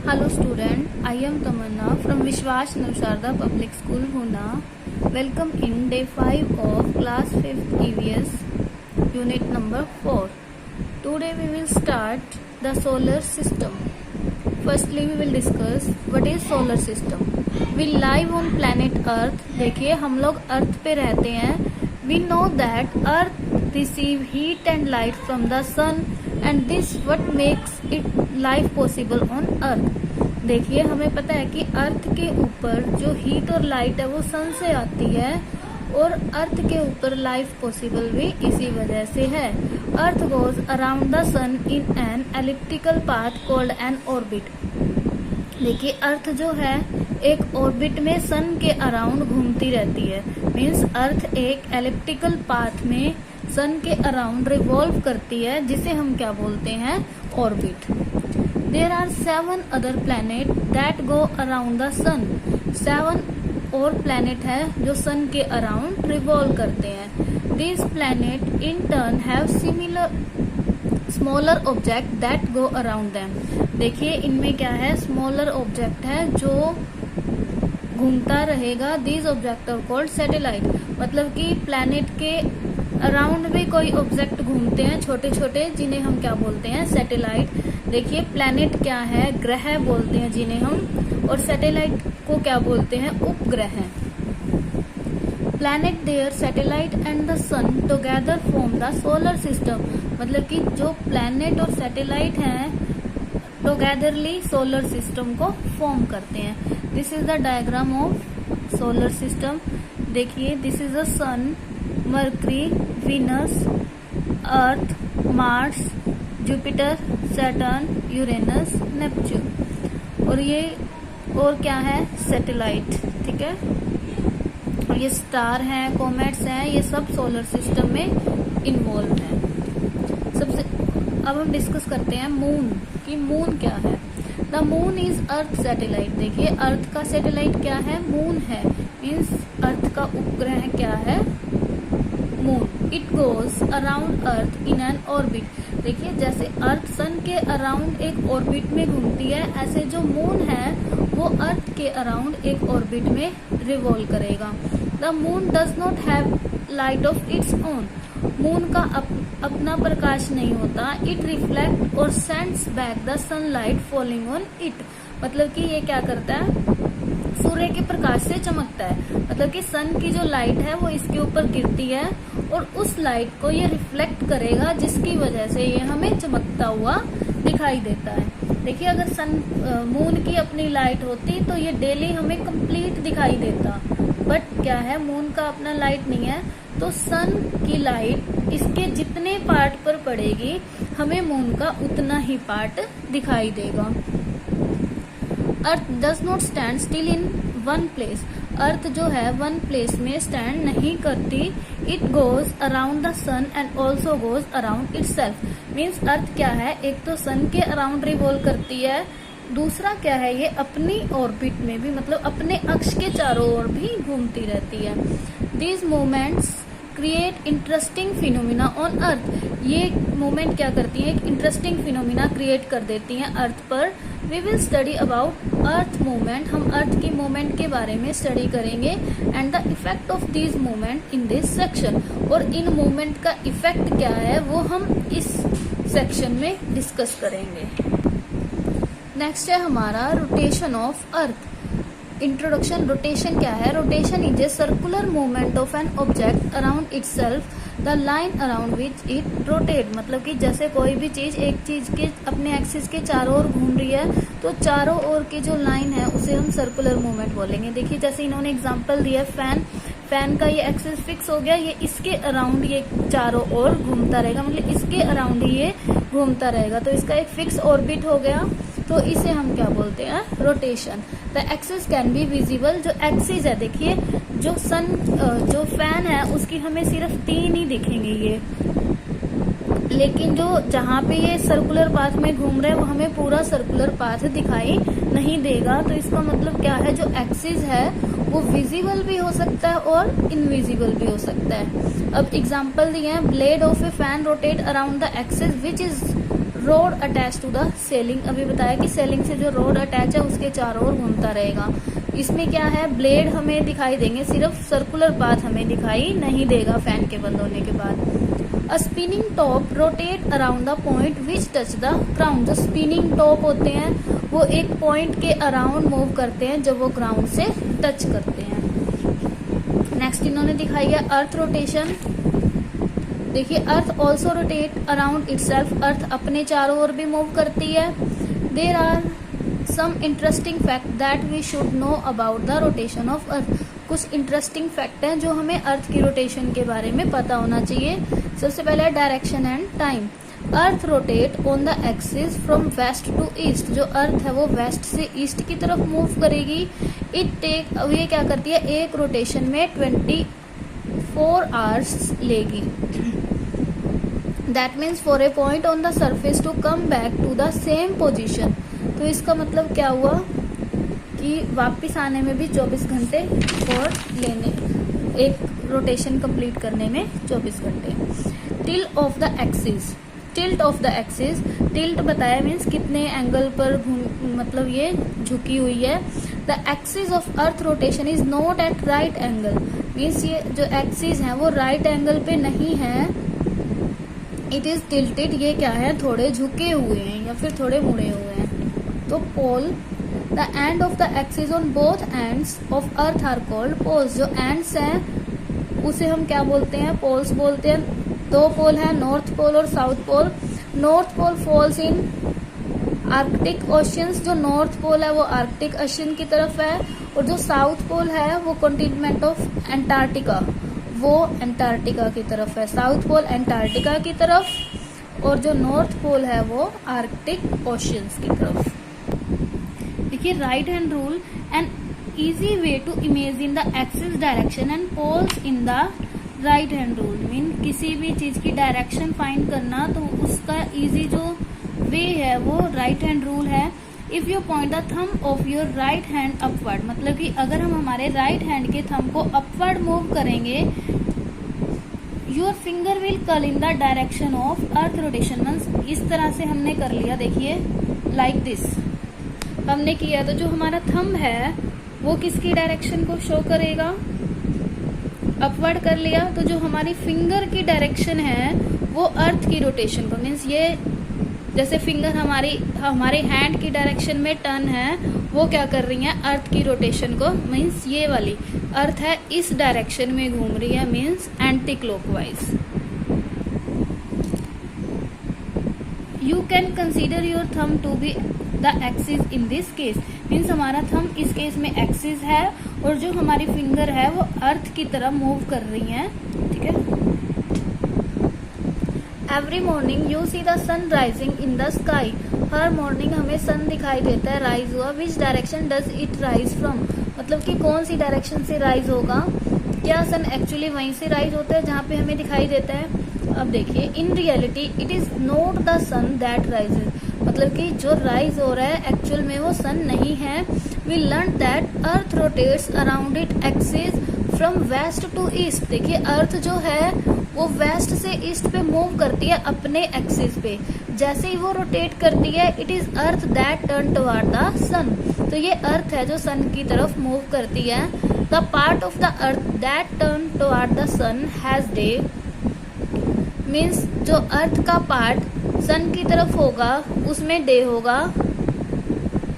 Hello student, I am Tamanna from Vishwas Navsharda Public School, Huna. Welcome in day 5 of class 5th EVS, unit number 4. Today we will start the solar system. Firstly we will discuss what is solar system. We live on planet Earth. देखिए हम लोग अर्थ पे रहते हैं. We know that Earth receive heat and light from the sun and this what makes it life possible on Earth. देखिए हमें पता है कि अर्थ के ऊपर जो हीट और लाइट है वो सन से आती है और अर्थ के ऊपर लाइफ पॉसिबल भी इसी वजह से है. Earth goes around the sun in an elliptical path called an orbit. देखिए अर्थ जो है एक ऑर्बिट में सन के अराउंड घूमती रहती है. मीन्स अर्थ एक एलिप्टिकल पाथ में सन के अराउंड रिवॉल्व करती है जिसे हम क्या बोलते हैं, orbit. There are 7 other planet that go around the sun. 7 और प्लैनेट है जो सन के अराउंड रिवॉल्व करते हैं. These planet in turn have similar smaller object that go around them. देखिए इनमें क्या है, स्मॉलर ऑब्जेक्ट है जो घूमता रहेगा. These object are called satellite. मतलब कि प्लैनेट के अराउंड भी कोई ऑब्जेक्ट घूमते हैं छोटे छोटे, जिन्हें हम क्या बोलते हैं, सैटेलाइट. देखिए प्लैनेट क्या है, ग्रह बोलते हैं जिन्हें हम, और सैटेलाइट को क्या बोलते हैं, उपग्रह. Planet there satellite and the sun together form the solar system. मतलब कि जो प्लैनेट और सैटेलाइट हैं टुगेदरली सोलर सिस्टम को फॉर्म करते हैं. This is the diagram of solar system. देखिए this is the sun, Mercury, Venus, Earth, Mars, Jupiter, Saturn, Uranus, Neptune. और ये और क्या है, सैटेलाइट. ठीक है, और ये स्टार हैं, कॉमेट्स हैं, ये सब सोलर सिस्टम में इन्वॉल्व हैं. सबसे अब हम डिस्कस करते हैं मून, कि मून क्या है. The moon is earth satellite. देखिए अर्थ का सैटेलाइट क्या है, मून है. मीन्स अर्थ का उपग्रह क्या है, moon. It goes around earth in an orbit. देखिए जैसे अर्थ सन के अराउंड एक ऑर्बिट में घूमती है, ऐसे जो मून है वो अर्थ के अराउंड एक ऑर्बिट में रिवॉल्व करेगा. The moon does not have light of its own. Moon का अपना प्रकाश नहीं होता. इट रिफ्लेक्ट और sends back the sunlight falling on it. मतलब कि ये क्या करता है, सूर्य के प्रकाश से चमकता है. मतलब कि सन की जो लाइट है वो इसके ऊपर गिरती है और उस लाइट को ये रिफ्लेक्ट करेगा, जिसकी वजह से ये हमें चमकता हुआ दिखाई देता है. देखिए अगर मून की अपनी लाइट होती तो ये डेली हमें कंप्लीट दिखाई देता. बट क्या है, मून का अपना लाइट नहीं है, तो सन की लाइट इसके जितने पार्ट पर पड़ेगी हमें मून का उतना ही पार्ट दिखाई देगा. Earth does not stand still in one place. Earth जो है वन प्लेस में स्टैंड नहीं करती. It goes around the sun and also goes around itself. Means earth क्या है, एक तो सन के अराउंड रिवॉल्व करती है, दूसरा क्या है, ये अपनी ऑर्बिट में भी, मतलब अपने अक्ष के चारों ओर भी घूमती रहती है. These movements create interesting phenomena on earth. ये मूवमेंट क्या करती है, एक इंटरेस्टिंग फिनोमिना क्रिएट कर देती हैं अर्थ पर. We will study about earth movement. हम अर्थ की मूवमेंट के बारे में स्टडी करेंगे and the effect of these movement in this section. और इन मूवमेंट का इफेक्ट क्या है वो हम इस सेक्शन में डिस्कस करेंगे. नेक्स्ट है हमारा rotation of earth. Introduction. Rotation क्या है, rotation is a circular movement of an object around itself the line around which it rotate. मतलब कि जैसे कोई भी चीज एक चीज के अपने एक्सिस के चारों ओर घूम रही है तो चारों ओर की जो लाइन है उसे हम सर्कुलर मूवमेंट बोलेंगे. देखिए जैसे इन्होंने एग्जांपल दिया, फैन. फैन का ये एक्सिस फिक्स हो गया, ये इसके अराउंड ये चारों ओर घूमता रहेगा, मतलब इसके अराउंड ही ये घूमता रहेगा, तो इसका एक फिक्स ऑर्बिट हो गया. तो इसे हम क्या बोलते हैं, rotation. The axis can be visible. जो एक्सिस है, देखिए जो फैन है उसकी हमें सिर्फ 3 ही दिखेंगे ये, लेकिन जो जहाँ पे ये सर्कुलर पाथ में घूम रहा है वो हमें पूरा सर्कुलर पाथ दिखाई नहीं देगा. तो इसका मतलब क्या है, जो एक्सिस है वो विजिबल भी हो सकता है और इनविजिबल भी हो सकता है. अब एग्जांपल दिए हैं, blade of a fan rotate around the axis which is rod attach to the ceiling, अभी बताया कि सेलिंग से जो रोड अटैच है उसके चारों ओर घूमता रहेगा। इसमें क्या है, ब्लेड हमें दिखाई देंगे, सिर्फ सर्कुलर पाथ हमें दिखाई नहीं देगा फैन के बंद होने के बाद। A spinning top rotate around the point which touch the ground, जो स्पिनिंग टॉप होते हैं वो एक पॉइंट के अराउंड मूव करते हैं जब वो ग्राउंड से टच करते हैं। नेक्स्ट इन्होंने दिखाई है अर्थ रोटेशन। देखिए earth also rotate around itself, earth अपने चारों ओर भी मूव करती है। There are some interesting fact that we should know about the rotation of earth, कुछ इंटरेस्टिंग फैक्ट हैं जो हमें अर्थ की रोटेशन के बारे में पता होना चाहिए। सबसे पहले direction and time. Earth rotate on the axis from west to east, जो अर्थ है वो वेस्ट से ईस्ट की तरफ मूव करेगी। इट टेक, अब ये क्या करती है, एक रोटेशन में 24 आवर्स लेगी। That means for a point on the surface to come back to the same position, तो इसका मतलब क्या हुआ कि वापस आने में भी 24 घंटे और लेने, एक रोटेशन कंप्लीट करने में 24 घंटे। Tilt of the axis, tilt of the axis, tilt बताया मीन्स कितने एंगल पर मतलब ये झुकी हुई है। The axis of earth rotation is not at right angle, means ये जो एक्सिस है वो राइट एंगल पे नहीं है। इट इज टिल्टेड, ये क्या है, थोड़े झुके हुए हैं या फिर थोड़े मुड़े हुए हैं। तो pole, the end of the axis on both ends of earth are called poles, जो एंड्स हैं उसे हम क्या बोलते हैं, पोल्स बोलते हैं। दो पोल है, नॉर्थ पोल और south pole. North pole falls in Arctic oceans, जो नॉर्थ पोल है वो आर्कटिक ओशियन की तरफ है, और जो साउथ पोल है वो कॉन्टिनेंट ऑफ एंटार्क्टिका, वो एंटार्क्टिका की तरफ है। साउथ पोल एंटार्क्टिका की तरफ और जो नॉर्थ पोल है वो आर्कटिक ओशियंस की तरफ। देखिए right hand rule, an easy way to imagine the axis direction and poles in the right hand rule, mean किसी भी चीज की डायरेक्शन फाइंड करना तो उसका इजी जो वे है वो राइट हैंड रूल है। If you point the thumb of your right hand upward, मतलब कि अगर हम हमारे राइट हैंड के थंब को अपवर्ड मूव करेंगे, your finger will curl in the direction of earth rotation. Means इस तरह से हमने कर लिया, देखिए लाइक दिस हमने किया, तो जो हमारा थंब है वो किसकी डायरेक्शन को शो करेगा, अपवर्ड कर लिया, तो जो हमारी फिंगर की डायरेक्शन है वो अर्थ की रोटेशन को, मीन्स ये जैसे फिंगर हमारे हैंड की डायरेक्शन में टर्न है, वो क्या कर रही है, अर्थ की रोटेशन को, मीन्स ये वाली अर्थ है इस डायरेक्शन में घूम रही है, means anti clockwise. You can consider your thumb to be the axis in this case, means हमारा थंब इस केस में एक्सिस है और जो हमारी फिंगर है वो अर्थ की तरफ मूव कर रही है। ठीक है। Every morning you see the sun rising in the sky, हर मॉर्निंग हमें सन दिखाई देता है, राइज हुआ। Which direction does it rise from, मतलब कि कौन सी डायरेक्शन से राइज होगा, क्या सन एक्चुअली वहीं से राइज होता है जहाँ पे हमें दिखाई देता है। अब देखिए in reality it is not the sun that rises, मतलब कि जो राइज हो रहा है एक्चुअल में वो सन नहीं है। We learn that earth rotates around it axis from west to east, देखिए अर्थ जो है वो वेस्ट से ईस्ट पे मूव करती है अपने एक्सिस पे, जैसे ही वो रोटेट करती है it is earth that turn toward the sun, तो ये अर्थ है जो सन की तरफ मूव करती है। The part of the earth that turn toward the sun has day, means जो अर्थ का पार्ट सन की तरफ होगा उसमें डे होगा,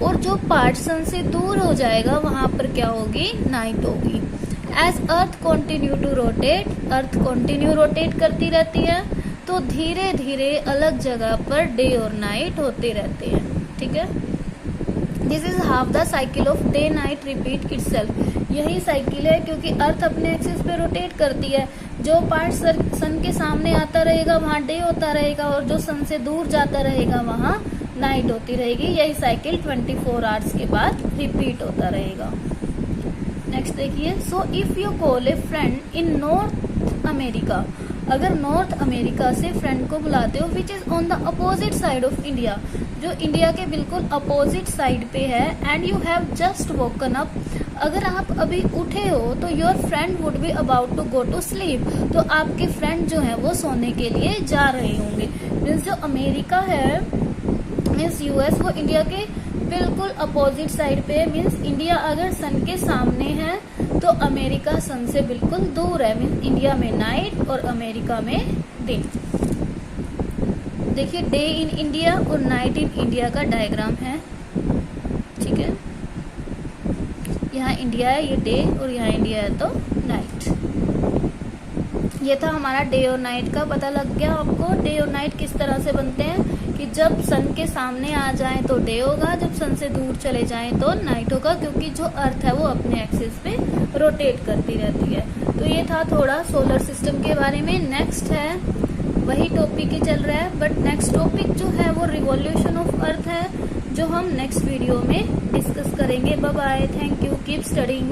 और जो पार्ट सन से दूर हो जाएगा वहां पर क्या होगी, नाइट होगी। As earth continue to rotate, earth continue rotate करती रहती है, तो धीरे धीरे अलग जगह पर डे और नाइट होते रहते हैं। ठीक है। This is half the cycle of day night repeat itself, यही साइकिल है क्योंकि अर्थ अपने एक्सिस पे रोटेट करती है, जो पार्ट सन के सामने आता रहेगा वहां डे होता रहेगा, और जो सन से दूर जाता रहेगा वहां नाइट होती रहेगी। यही साइकिल 24 आवर्स के बाद रिपीट होता रहेगा। नेक्स्ट देखिए, so if you call a friend in North America, अगर नॉर्थ अमेरिका से फ्रेंड को बुलाते हो which is on the opposite side of India, जो इंडिया के बिल्कुल अपोजिट साइड पे है, and you have just woken up अगर आप अभी उठे हो तो your friend would be about to go to sleep, तो आपके फ्रेंड जो है वो सोने के लिए जा रहे होंगे। मीन्स जो अमेरिका है मीन्स यूएस, वो इंडिया के बिल्कुल अपोजिट साइड पे है। मीन्स इंडिया अगर सन के सामने है तो अमेरिका सन से बिल्कुल दूर है। मीन्स इंडिया में नाइट और अमेरिका में डे। देखिए डे इन इंडिया और नाइट इन इंडिया का डायग्राम है, ठीक है। यहाँ इंडिया है, ये डे, और यहाँ इंडिया है तो नाइट। ये था हमारा डे और नाइट का। पता लग गया आपको डे और नाइट किस तरह से बनते हैं कि जब सन के सामने आ जाए तो डे होगा, जब सन से दूर चले जाएं तो नाइट होगा, क्योंकि जो अर्थ है वो अपने एक्सिस पे रोटेट करती रहती है। तो ये था थोड़ा सोलर सिस्टम के बारे में। नेक्स्ट है वही टॉपिक ही चल रहा है, बट नेक्स्ट टॉपिक जो है वो रिवॉल्यूशन ऑफ अर्थ है, जो हम नेक्स्ट वीडियो में डिस्कस करेंगे। Bye bye, thank you, keep studying.